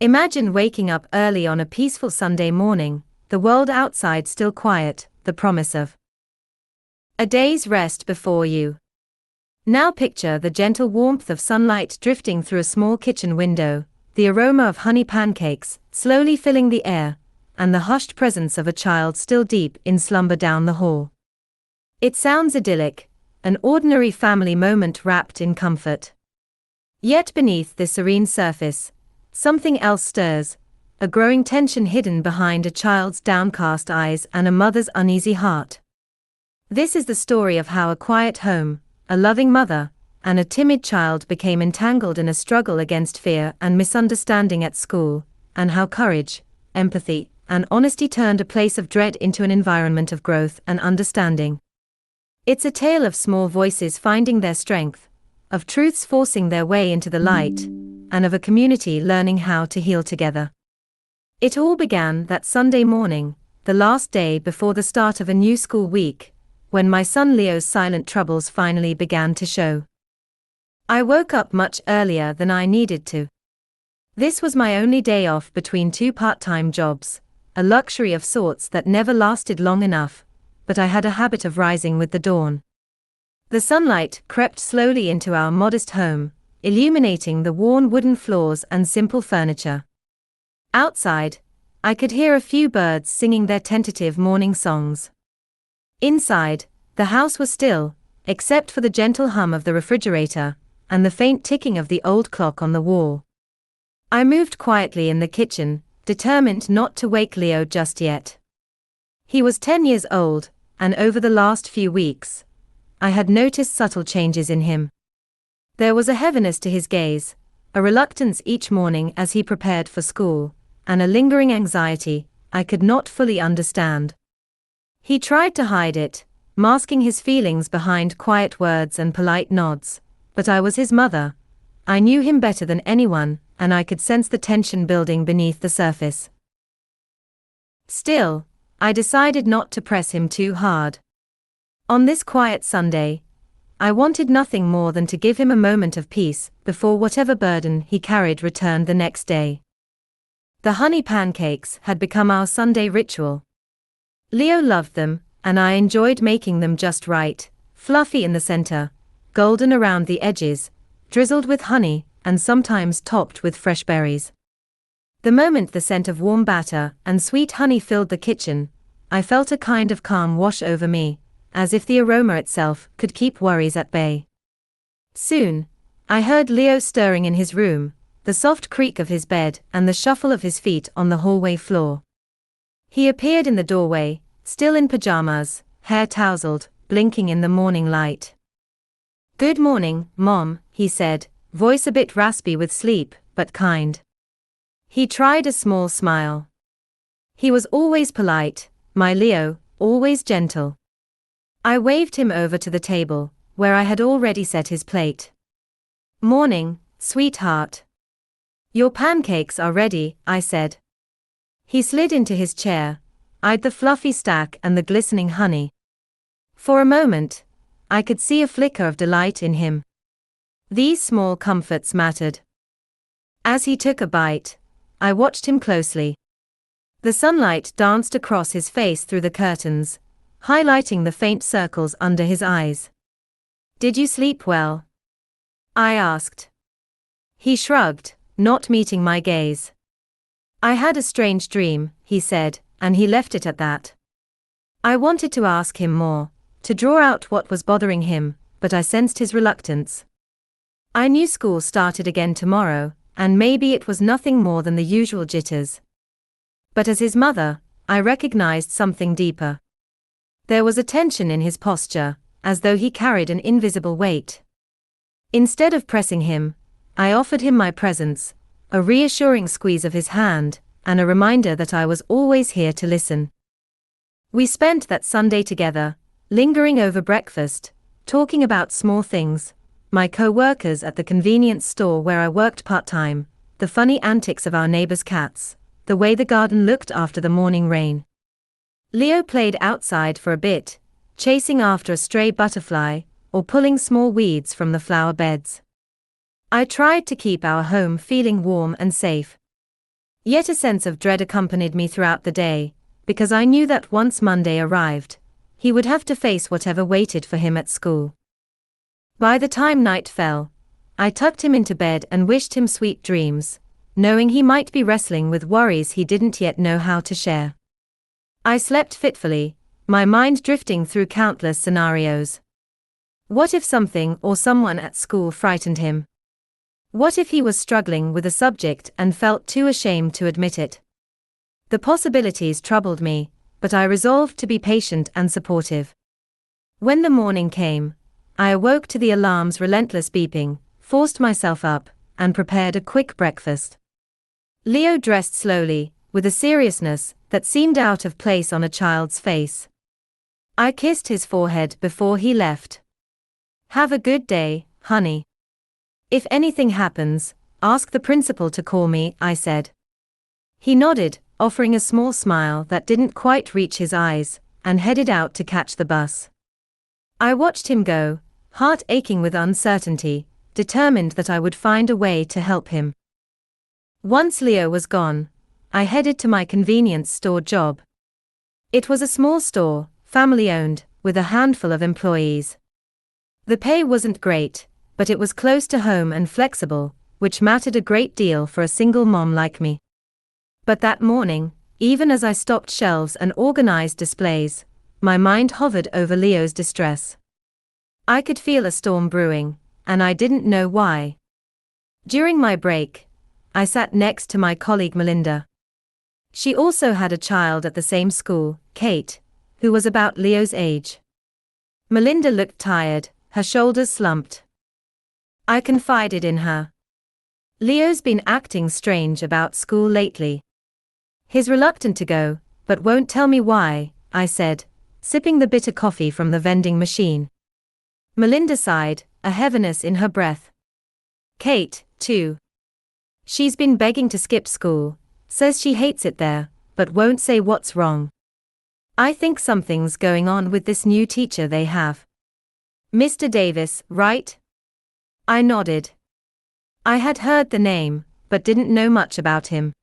Imagine waking up early on a peaceful Sunday morning, the world outside still quiet, the promise of a day's rest before you. Now picture the gentle warmth of sunlight drifting through a small kitchen window, the aroma of honey pancakes slowly filling the air, and the hushed presence of a child still deep in slumber down the hall. It sounds idyllic, an ordinary family moment wrapped in comfort. Yet beneath this serene surface, something else stirs, a growing tension hidden behind a child's downcast eyes and a mother's uneasy heart. This is the story of how a quiet home, a loving mother, and a timid child became entangled in a struggle against fear and misunderstanding at school, and how courage, empathy, and honesty turned a place of dread into an environment of growth and understanding. It's a tale of small voices finding their strength, of truths forcing their way into the light, and of a community learning how to heal together. It all began that Sunday morning, the last day before the start of a new school week, when my son Leo's silent troubles finally began to show. I woke up much earlier than I needed to. This was my only day off between two part-time jobs, a luxury of sorts that never lasted long enough, but I had a habit of rising with the dawn. The sunlight crept slowly into our modest home, illuminating the worn wooden floors and simple furniture. Outside, I could hear a few birds singing their tentative morning songs. Inside, the house was still, except for the gentle hum of the refrigerator, and the faint ticking of the old clock on the wall. I moved quietly in the kitchen, determined not to wake Leo just yet. He was 10 years old, and over the last few weeks, I had noticed subtle changes in him. There was a heaviness to his gaze, a reluctance each morning as he prepared for school, and a lingering anxiety I could not fully understand. He tried to hide it, masking his feelings behind quiet words and polite nods, but I was his mother. I knew him better than anyone, and I could sense the tension building beneath the surface. Still, I decided not to press him too hard. On this quiet Sunday, I wanted nothing more than to give him a moment of peace before whatever burden he carried returned the next day. The honey pancakes had become our Sunday ritual. Leo loved them, and I enjoyed making them just right, fluffy in the center, golden around the edges, drizzled with honey, and sometimes topped with fresh berries. The moment the scent of warm batter and sweet honey filled the kitchen, I felt a kind of calm wash over me, as if the aroma itself could keep worries at bay. Soon, I heard Leo stirring in his room, the soft creak of his bed and the shuffle of his feet on the hallway floor. He appeared in the doorway, still in pajamas, hair tousled, blinking in the morning light. "Good morning, Mom," he said, voice a bit raspy with sleep, but kind. He tried a small smile. He was always polite, my Leo, always gentle. I waved him over to the table, where I had already set his plate. "Morning, sweetheart. Your pancakes are ready," I said. He slid into his chair, eyed the fluffy stack and the glistening honey. For a moment, I could see a flicker of delight in him. These small comforts mattered. As he took a bite, I watched him closely. The sunlight danced across his face through the curtains, highlighting the faint circles under his eyes. "Did you sleep well?" I asked. He shrugged, not meeting my gaze. "I had a strange dream," he said, and he left it at that. I wanted to ask him more, to draw out what was bothering him, but I sensed his reluctance. I knew school started again tomorrow, and maybe it was nothing more than the usual jitters. But as his mother, I recognized something deeper. There was a tension in his posture, as though he carried an invisible weight. Instead of pressing him, I offered him my presence, a reassuring squeeze of his hand, and a reminder that I was always here to listen. We spent that Sunday together, lingering over breakfast, talking about small things, my co-workers at the convenience store where I worked part-time, the funny antics of our neighbors' cats, the way the garden looked after the morning rain. Leo played outside for a bit, chasing after a stray butterfly, or pulling small weeds from the flower beds. I tried to keep our home feeling warm and safe. Yet a sense of dread accompanied me throughout the day, because I knew that once Monday arrived, he would have to face whatever waited for him at school. By the time night fell, I tucked him into bed and wished him sweet dreams, knowing he might be wrestling with worries he didn't yet know how to share. I slept fitfully, my mind drifting through countless scenarios. What if something or someone at school frightened him? What if he was struggling with a subject and felt too ashamed to admit it? The possibilities troubled me, but I resolved to be patient and supportive. When the morning came, I awoke to the alarm's relentless beeping, forced myself up, and prepared a quick breakfast. Leo dressed slowly, with a seriousness that seemed out of place on a child's face. I kissed his forehead before he left. "Have a good day, honey. If anything happens, ask the principal to call me," I said. He nodded, offering a small smile that didn't quite reach his eyes, and headed out to catch the bus. I watched him go, heart aching with uncertainty, determined that I would find a way to help him. Once Leo was gone, I headed to my convenience store job. It was a small store, family-owned, with a handful of employees. The pay wasn't great, but it was close to home and flexible, which mattered a great deal for a single mom like me. But that morning, even as I stocked shelves and organized displays, my mind hovered over Leo's distress. I could feel a storm brewing, and I didn't know why. During my break, I sat next to my colleague Melinda. She also had a child at the same school, Kate, who was about Leo's age. Melinda looked tired, her shoulders slumped. I confided in her. "Leo's been acting strange about school lately. He's reluctant to go, but won't tell me why," I said, sipping the bitter coffee from the vending machine. Melinda sighed, a heaviness in her breath. "Kate, too. She's been begging to skip school, says she hates it there, but won't say what's wrong. I think something's going on with this new teacher they have. Mr. Davis, right?" I nodded. I had heard the name, but didn't know much about him.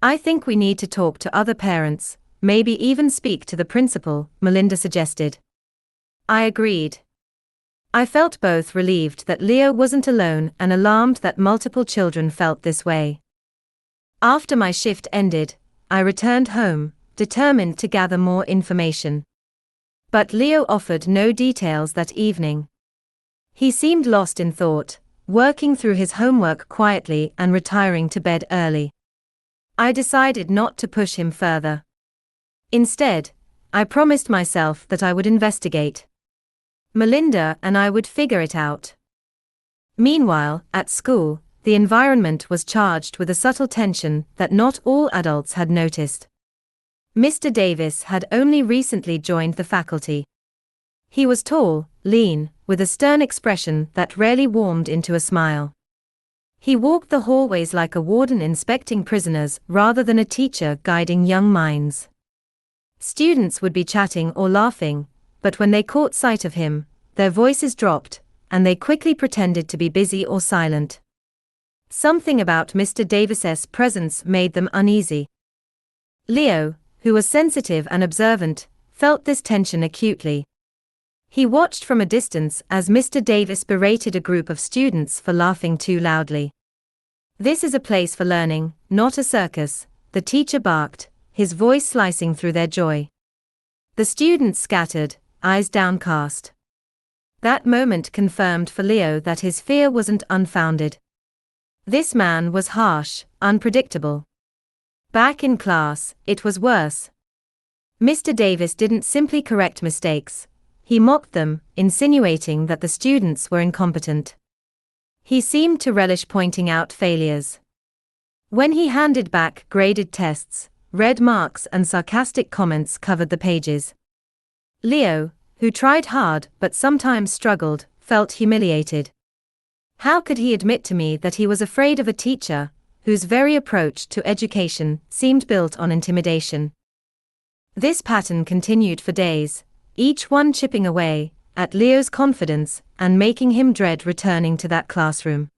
"I think we need to talk to other parents, maybe even speak to the principal," Melinda suggested. I agreed. I felt both relieved that Leo wasn't alone and alarmed that multiple children felt this way. After my shift ended, I returned home, determined to gather more information. But Leo offered no details that evening. He seemed lost in thought, working through his homework quietly and retiring to bed early. I decided not to push him further. Instead, I promised myself that I would investigate. Melinda and I would figure it out. Meanwhile, at school, the environment was charged with a subtle tension that not all adults had noticed. Mr. Davis had only recently joined the faculty. He was tall, lean, with a stern expression that rarely warmed into a smile. He walked the hallways like a warden inspecting prisoners rather than a teacher guiding young minds. Students would be chatting or laughing, but when they caught sight of him, their voices dropped, and they quickly pretended to be busy or silent. Something about Mr. Davis's presence made them uneasy. Leo, who was sensitive and observant, felt this tension acutely. He watched from a distance as Mr. Davis berated a group of students for laughing too loudly. "This is a place for learning, not a circus," the teacher barked, his voice slicing through their joy. The students scattered, eyes downcast. That moment confirmed for Leo that his fear wasn't unfounded. This man was harsh, unpredictable. Back in class, it was worse. Mr. Davis didn't simply correct mistakes. He mocked them, insinuating that the students were incompetent. He seemed to relish pointing out failures. When he handed back graded tests, red marks and sarcastic comments covered the pages. Leo, who tried hard but sometimes struggled, felt humiliated. How could he admit to me that he was afraid of a teacher whose very approach to education seemed built on intimidation? This pattern continued for days, each one chipping away at Leo's confidence and making him dread returning to that classroom.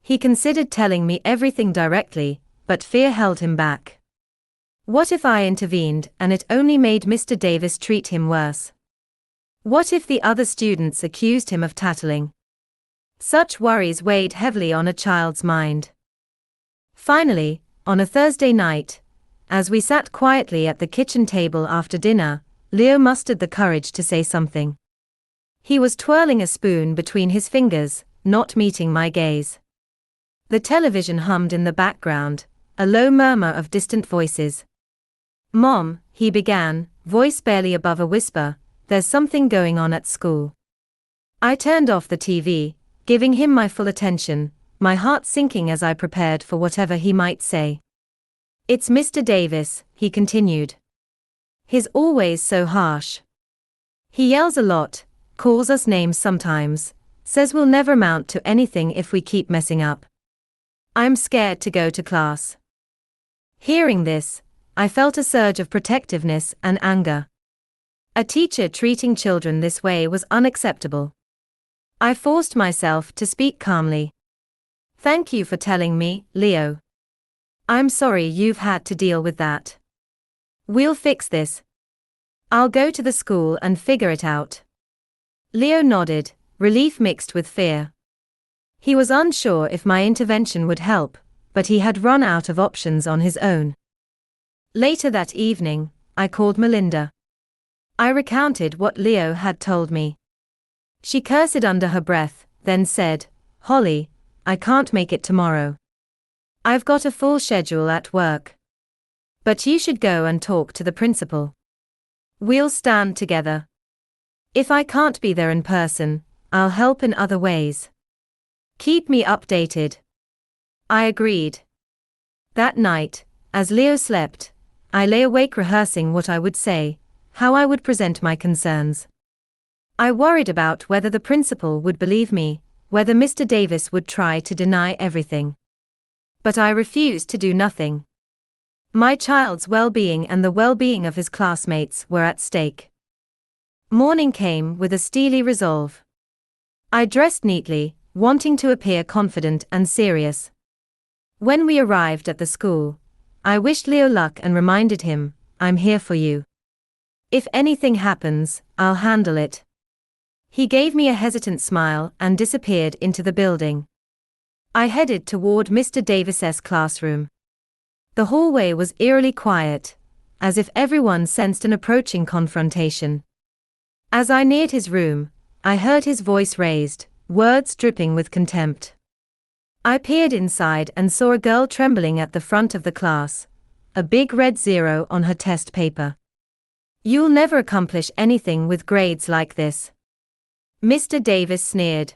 He considered telling me everything directly, but fear held him back. What if I intervened and it only made Mr. Davis treat him worse? What if the other students accused him of tattling? Such worries weighed heavily on a child's mind. Finally, on a Thursday night, as we sat quietly at the kitchen table after dinner, Leo mustered the courage to say something. He was twirling a spoon between his fingers, not meeting my gaze. The television hummed in the background, a low murmur of distant voices. "Mom," he began, voice barely above a whisper, "there's something going on at school." I turned off the TV, giving him my full attention, my heart sinking as I prepared for whatever he might say. "It's Mr. Davis," he continued. "He's always so harsh. He yells a lot, calls us names sometimes, says we'll never amount to anything if we keep messing up. I'm scared to go to class." Hearing this, I felt a surge of protectiveness and anger. A teacher treating children this way was unacceptable. I forced myself to speak calmly. "Thank you for telling me, Leo. I'm sorry you've had to deal with that. We'll fix this. I'll go to the school and figure it out." Leo nodded, relief mixed with fear. He was unsure if my intervention would help, but he had run out of options on his own. Later that evening, I called Melinda. I recounted what Leo had told me. She cursed under her breath, then said, "Holly, I can't make it tomorrow. I've got a full schedule at work. But you should go and talk to the principal. We'll stand together. If I can't be there in person, I'll help in other ways. Keep me updated." I agreed. That night, as Leo slept, I lay awake rehearsing what I would say, how I would present my concerns. I worried about whether the principal would believe me, whether Mr. Davis would try to deny everything. But I refused to do nothing. My child's well-being and the well-being of his classmates were at stake. Morning came with a steely resolve. I dressed neatly, wanting to appear confident and serious. When we arrived at the school, I wished Leo luck and reminded him, "I'm here for you. If anything happens, I'll handle it." He gave me a hesitant smile and disappeared into the building. I headed toward Mr. Davis's classroom. The hallway was eerily quiet, as if everyone sensed an approaching confrontation. As I neared his room, I heard his voice raised, words dripping with contempt. I peered inside and saw a girl trembling at the front of the class, a big red 0 on her test paper. "You'll never accomplish anything with grades like this," Mr. Davis sneered.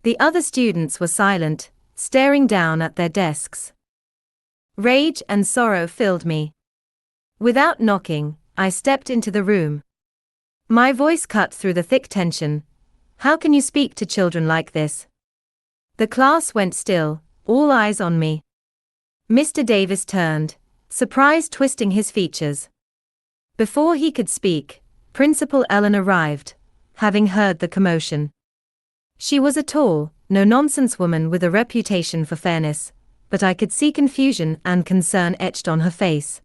The other students were silent, staring down at their desks. Rage and sorrow filled me. Without knocking, I stepped into the room. My voice cut through the thick tension. "How can you speak to children like this?" The class went still, all eyes on me. Mr. Davis turned, surprise twisting his features. Before he could speak, Principal Ellen arrived, having heard the commotion. She was a tall, no-nonsense woman with a reputation for fairness, but I could see confusion and concern etched on her face.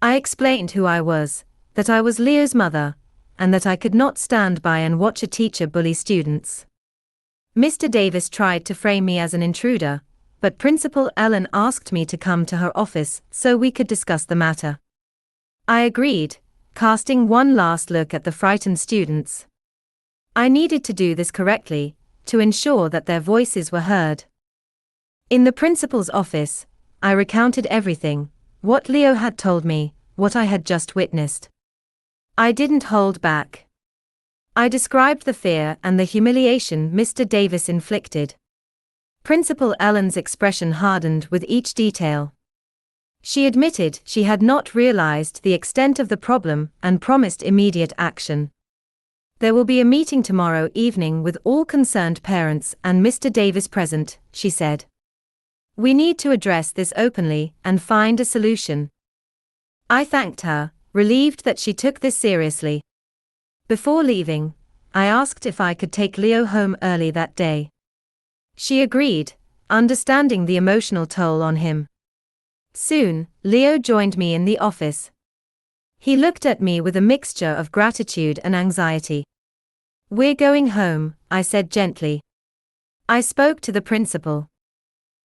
I explained who I was, that I was Leo's mother, and that I could not stand by and watch a teacher bully students. Mr. Davis tried to frame me as an intruder, but Principal Ellen asked me to come to her office so we could discuss the matter. I agreed, casting one last look at the frightened students. I needed to do this correctly, to ensure that their voices were heard. In the principal's office, I recounted everything, what Leo had told me, what I had just witnessed. I didn't hold back. I described the fear and the humiliation Mr. Davis inflicted. Principal Ellen's expression hardened with each detail. She admitted she had not realized the extent of the problem and promised immediate action. "There will be a meeting tomorrow evening with all concerned parents and Mr. Davis present," she said. "We need to address this openly and find a solution." I thanked her, relieved that she took this seriously. Before leaving, I asked if I could take Leo home early that day. She agreed, understanding the emotional toll on him. Soon, Leo joined me in the office. He looked at me with a mixture of gratitude and anxiety. "We're going home," I said gently. I spoke to the principal.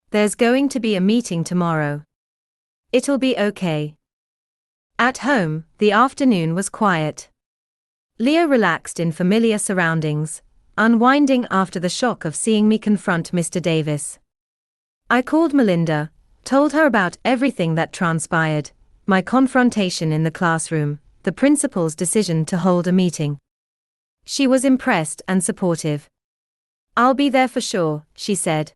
"There's going to be a meeting tomorrow. It'll be okay." At home, the afternoon was quiet. Leo relaxed in familiar surroundings, unwinding after the shock of seeing me confront Mr. Davis. I called Melinda, told her about everything that transpired, my confrontation in the classroom, the principal's decision to hold a meeting. She was impressed and supportive. "I'll be there for sure," she said.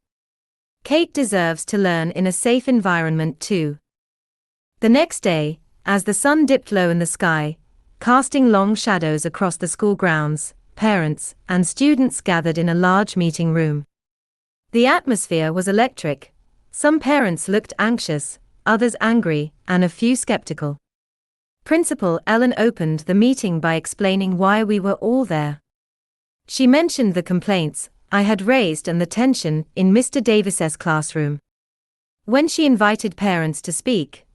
"Kate deserves to learn in a safe environment too." The next day, as the sun dipped low in the sky, casting long shadows across the school grounds, parents and students gathered in a large meeting room. The atmosphere was electric. Some parents looked anxious, others angry, and a few skeptical. Principal Ellen opened the meeting by explaining why we were all there. She mentioned the complaints I had raised and the tension in Mr. Davis's classroom. When she invited parents to speak,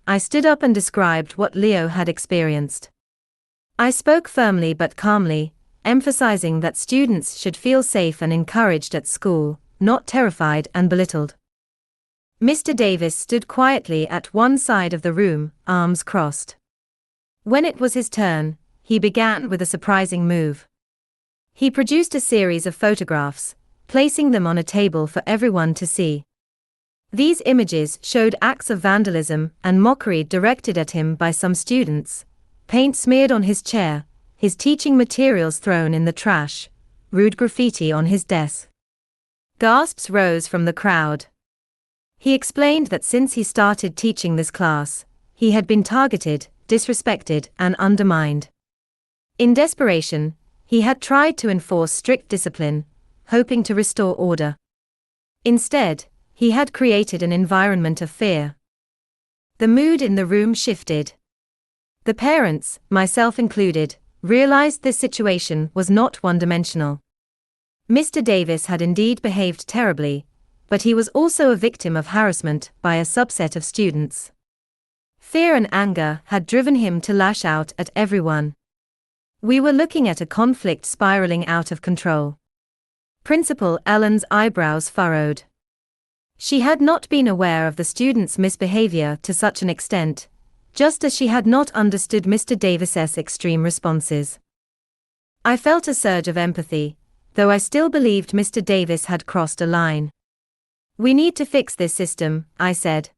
I stood up and described what Leo had experienced. I spoke firmly but calmly, emphasizing that students should feel safe and encouraged at school, not terrified and belittled. Mr. Davis stood quietly at one side of the room, arms crossed. When it was his turn, he began with a surprising move. He produced a series of photographs, placing them on a table for everyone to see. These images showed acts of vandalism and mockery directed at him by some students, paint smeared on his chair, his teaching materials thrown in the trash, rude graffiti on his desk. Gasps rose from the crowd. He explained that since he started teaching this class, he had been targeted, disrespected, and undermined. In desperation, he had tried to enforce strict discipline, hoping to restore order. Instead, he had created an environment of fear. The mood in the room shifted. The parents, myself included, realized this situation was not one-dimensional. Mr. Davis had indeed behaved terribly, but he was also a victim of harassment by a subset of students. Fear and anger had driven him to lash out at everyone. We were looking at a conflict spiraling out of control. Principal Ellen's eyebrows furrowed. She had not been aware of the students' misbehavior to such an extent, just as she had not understood Mr. Davis's extreme responses. I felt a surge of empathy, though I still believed Mr. Davis had crossed a line. "We need to fix this system," I said.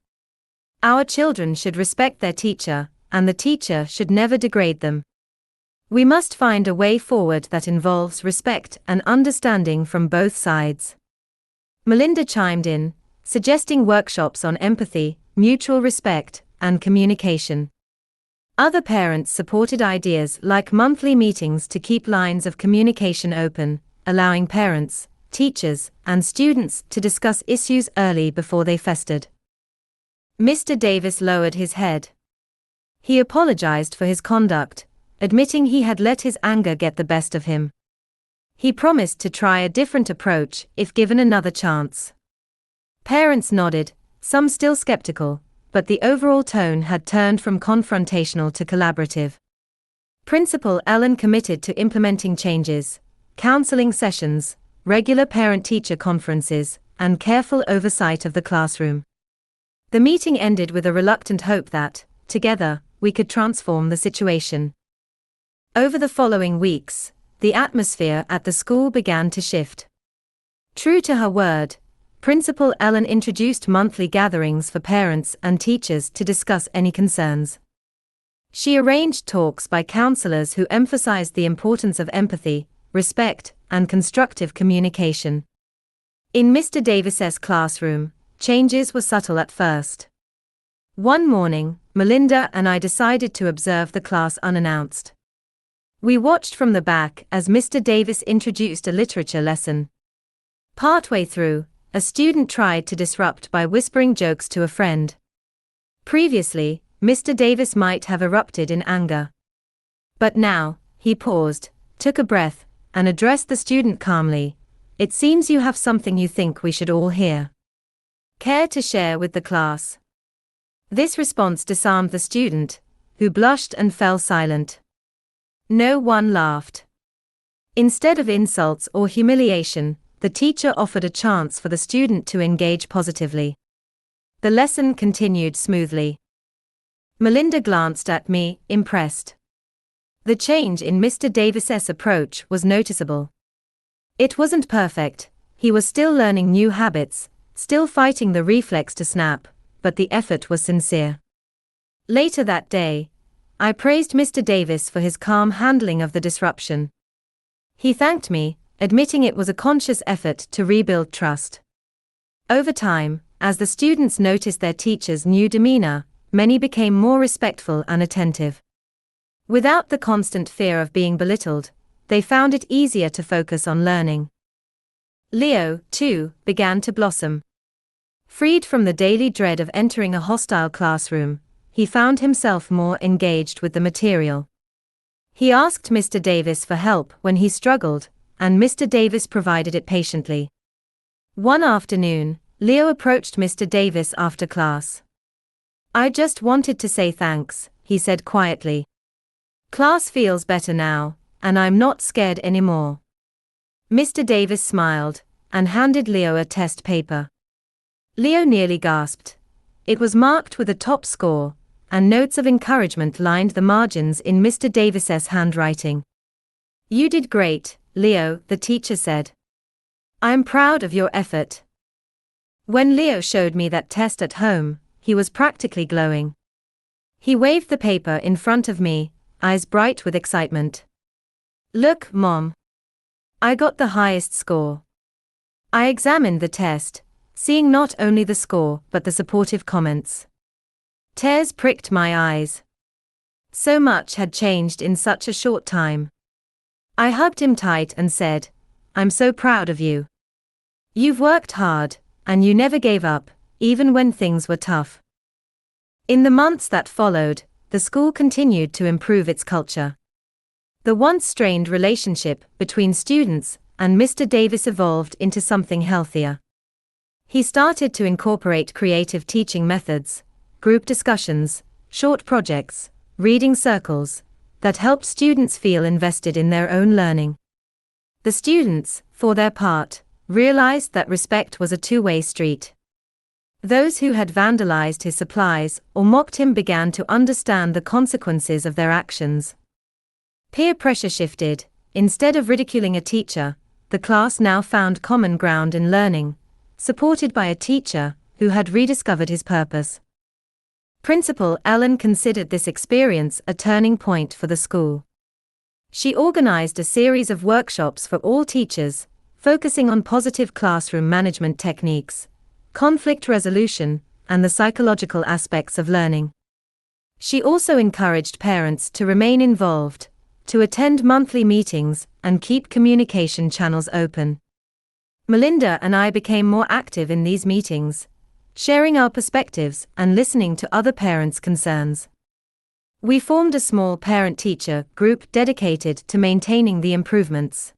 "Our children should respect their teacher, and the teacher should never degrade them. We must find a way forward that involves respect and understanding from both sides." Melinda chimed in, suggesting workshops on empathy, mutual respect, and communication. Other parents supported ideas like monthly meetings to keep lines of communication open, allowing parents, teachers, and students to discuss issues early before they festered. Mr. Davis lowered his head. He apologized for his conduct, admitting he had let his anger get the best of him. He promised to try a different approach if given another chance. Parents nodded, some still skeptical, but the overall tone had turned from confrontational to collaborative. Principal Ellen committed to implementing changes, counseling sessions, regular parent-teacher conferences, and careful oversight of the classroom. The meeting ended with a reluctant hope that, together, we could transform the situation. Over the following weeks, the atmosphere at the school began to shift. True to her word, Principal Ellen introduced monthly gatherings for parents and teachers to discuss any concerns. She arranged talks by counselors who emphasized the importance of empathy, respect, and constructive communication. In Mr. Davis's classroom, changes were subtle at first. One morning, Melinda and I decided to observe the class unannounced. We watched from the back as Mr. Davis introduced a literature lesson. Partway through, a student tried to disrupt by whispering jokes to a friend. Previously, Mr. Davis might have erupted in anger. But now, he paused, took a breath, and addressed the student calmly. "It seems you have something you think we should all hear. Care to share with the class?" This response disarmed the student, who blushed and fell silent. No one laughed. Instead of insults or humiliation, the teacher offered a chance for the student to engage positively. The lesson continued smoothly. Melinda glanced at me, impressed. The change in Mr. Davis's approach was noticeable. It wasn't perfect, he was still learning new habits, still fighting the reflex to snap, but the effort was sincere. Later that day, I praised Mr. Davis for his calm handling of the disruption. He thanked me, admitting it was a conscious effort to rebuild trust. Over time, as the students noticed their teacher's new demeanor, many became more respectful and attentive. Without the constant fear of being belittled, they found it easier to focus on learning. Leo, too, began to blossom. Freed from the daily dread of entering a hostile classroom, he found himself more engaged with the material. He asked Mr. Davis for help when he struggled, and Mr. Davis provided it patiently. One afternoon, Leo approached Mr. Davis after class. "I just wanted to say thanks," he said quietly. "Class feels better now, and I'm not scared anymore." Mr. Davis smiled, and handed Leo a test paper. Leo nearly gasped. It was marked with a top score, and notes of encouragement lined the margins in Mr. Davis's handwriting. "You did great, Leo," the teacher said. "I'm proud of your effort." When Leo showed me that test at home, he was practically glowing. He waved the paper in front of me, eyes bright with excitement. "Look, Mom. I got the highest score." I examined the test, seeing not only the score but the supportive comments. Tears pricked my eyes. So much had changed in such a short time. I hugged him tight and said, "I'm so proud of you. You've worked hard, and you never gave up, even when things were tough." In the months that followed, the school continued to improve its culture. The once strained relationship between students and Mr. Davis evolved into something healthier. He started to incorporate creative teaching methods, group discussions, short projects, reading circles, that helped students feel invested in their own learning. The students, for their part, realized that respect was a two-way street. Those who had vandalized his supplies or mocked him began to understand the consequences of their actions. Peer pressure shifted. Instead of ridiculing a teacher, the class now found common ground in learning, supported by a teacher who had rediscovered his purpose. Principal Ellen considered this experience a turning point for the school. She organized a series of workshops for all teachers, focusing on positive classroom management techniques, conflict resolution, and the psychological aspects of learning. She also encouraged parents to remain involved, to attend monthly meetings, and keep communication channels open. Melinda and I became more active in these meetings, sharing our perspectives and listening to other parents' concerns. We formed a small parent-teacher group dedicated to maintaining the improvements.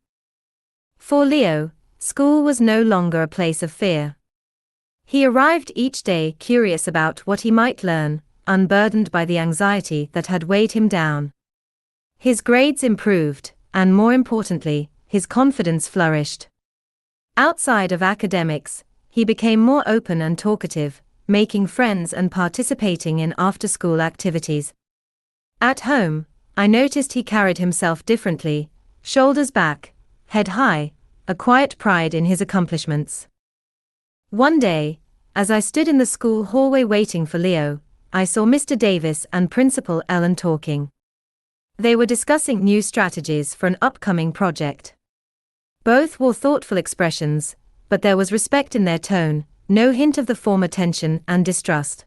For Leo, school was no longer a place of fear. He arrived each day curious about what he might learn, unburdened by the anxiety that had weighed him down. His grades improved, and more importantly, his confidence flourished. Outside of academics, he became more open and talkative, making friends and participating in after-school activities. At home, I noticed he carried himself differently, shoulders back, head high, a quiet pride in his accomplishments. One day, as I stood in the school hallway waiting for Leo, I saw Mr. Davis and Principal Ellen talking. They were discussing new strategies for an upcoming project. Both wore thoughtful expressions, but there was respect in their tone, no hint of the former tension and distrust.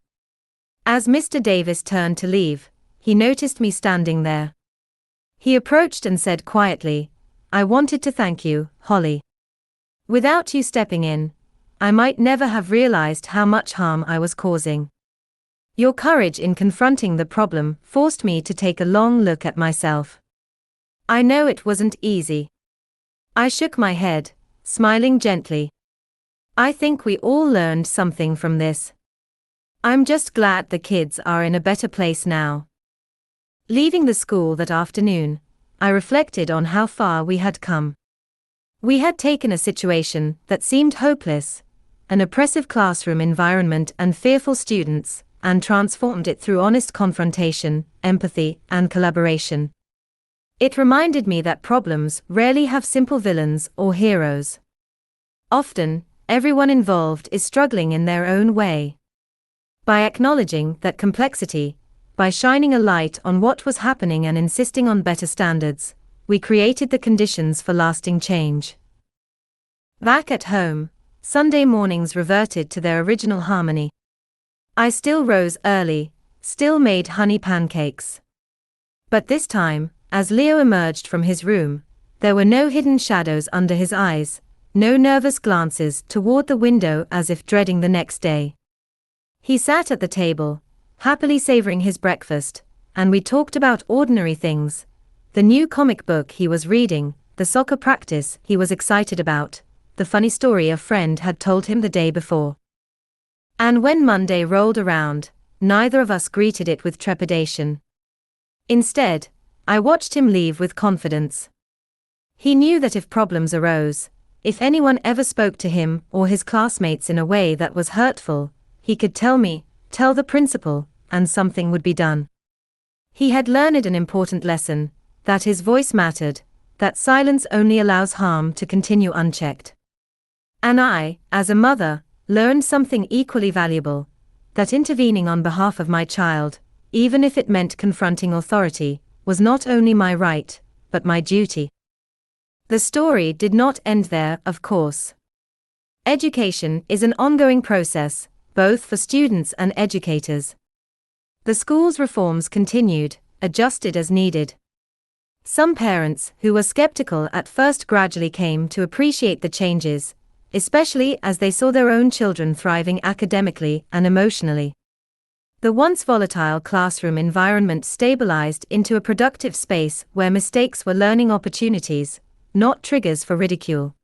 As Mr. Davis turned to leave, he noticed me standing there. He approached and said quietly, "I wanted to thank you, Holly. Without you stepping in, I might never have realized how much harm I was causing. Your courage in confronting the problem forced me to take a long look at myself. I know it wasn't easy." I shook my head, smiling gently. "I think we all learned something from this. I'm just glad the kids are in a better place now. Leaving the school that afternoon, I reflected on how far we had come. We had taken a situation that seemed hopeless, an oppressive classroom environment and fearful students, and transformed it through honest confrontation, empathy, and collaboration. It reminded me that problems rarely have simple villains or heroes. Often, everyone involved is struggling in their own way. By acknowledging that complexity, by shining a light on what was happening and insisting on better standards, we created the conditions for lasting change. Back at home, Sunday mornings reverted to their original harmony. I still rose early, still made honey pancakes. But this time, as Leo emerged from his room, there were no hidden shadows under his eyes, no nervous glances toward the window as if dreading the next day. He sat at the table, happily savoring his breakfast, and we talked about ordinary things: the new comic book he was reading, the soccer practice he was excited about, the funny story a friend had told him the day before. And when Monday rolled around, neither of us greeted it with trepidation. Instead, I watched him leave with confidence. He knew that if problems arose, if anyone ever spoke to him or his classmates in a way that was hurtful, he could tell me, tell the principal, and something would be done. He had learned an important lesson, that his voice mattered, that silence only allows harm to continue unchecked. And I, as a mother, learned something equally valuable, that intervening on behalf of my child, even if it meant confronting authority, was not only my right, but my duty. The story did not end there, of course. Education is an ongoing process, both for students and educators. The school's reforms continued, adjusted as needed. Some parents who were skeptical at first gradually came to appreciate the changes, especially as they saw their own children thriving academically and emotionally. The once volatile classroom environment stabilized into a productive space where mistakes were learning opportunities, not triggers for ridicule.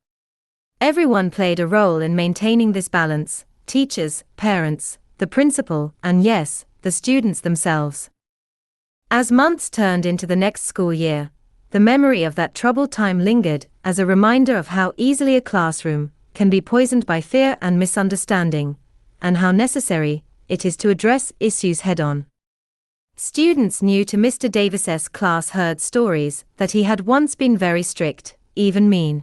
Everyone played a role in maintaining this balance: teachers, parents, the principal, and yes, the students themselves. As months turned into the next school year, the memory of that troubled time lingered as a reminder of how easily a classroom can be poisoned by fear and misunderstanding, and how necessary it is to address issues head-on. Students new to Mr. Davis's class heard stories that he had once been very strict, even mean.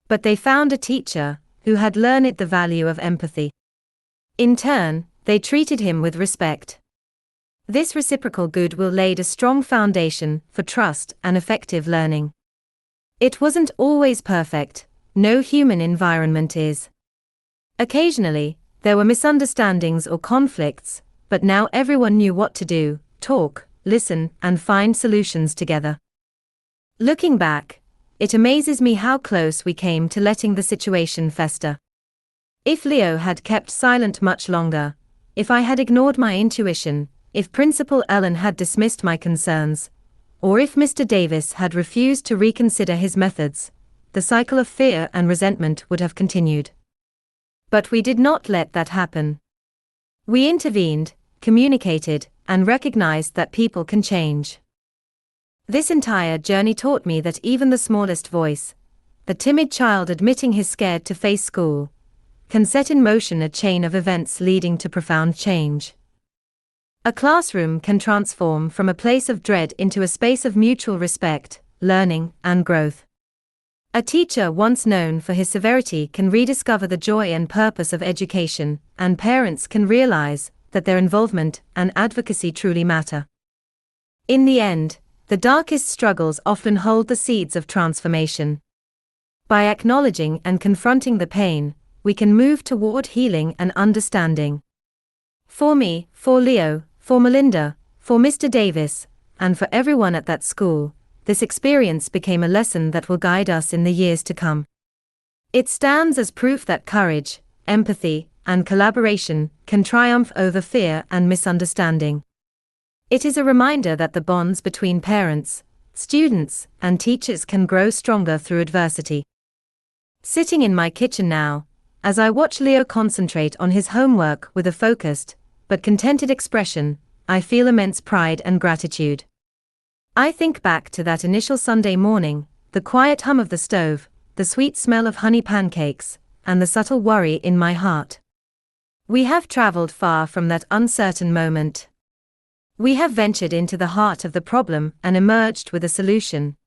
But they found a teacher who had learned the value of empathy. In turn, they treated him with respect. This reciprocal goodwill laid a strong foundation for trust and effective learning. It wasn't always perfect. No human environment is. Occasionally, there were misunderstandings or conflicts, but now everyone knew what to do: talk, listen, and find solutions together. Looking back, it amazes me how close we came to letting the situation fester. If Leo had kept silent much longer, if I had ignored my intuition, if Principal Ellen had dismissed my concerns, or if Mr. Davis had refused to reconsider his methods, the cycle of fear and resentment would have continued. But we did not let that happen. We intervened, communicated, and recognized that people can change. This entire journey taught me that even the smallest voice, the timid child admitting he's scared to face school, can set in motion a chain of events leading to profound change. A classroom can transform from a place of dread into a space of mutual respect, learning, and growth. A teacher once known for his severity can rediscover the joy and purpose of education, and parents can realize that their involvement and advocacy truly matter. In the end, the darkest struggles often hold the seeds of transformation. By acknowledging and confronting the pain, we can move toward healing and understanding. For me, for Leo, for Melinda, for Mr. Davis, and for everyone at that school, this experience became a lesson that will guide us in the years to come. It stands as proof that courage, empathy, and collaboration can triumph over fear and misunderstanding. It is a reminder that the bonds between parents, students, and teachers can grow stronger through adversity. Sitting in my kitchen now, as I watch Leo concentrate on his homework with a focused, but contented expression, I feel immense pride and gratitude. I think back to that initial Sunday morning, the quiet hum of the stove, the sweet smell of honey pancakes, and the subtle worry in my heart. We have traveled far from that uncertain moment. We have ventured into the heart of the problem and emerged with a solution.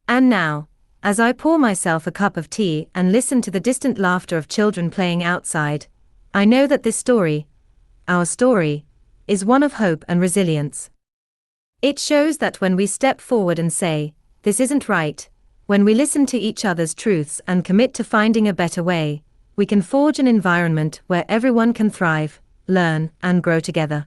And now, as I pour myself a cup of tea and listen to the distant laughter of children playing outside, I know that this story, our story, is one of hope and resilience. It shows that when we step forward and say, "This isn't right," when we listen to each other's truths and commit to finding a better way, we can forge an environment where everyone can thrive, learn, and grow together.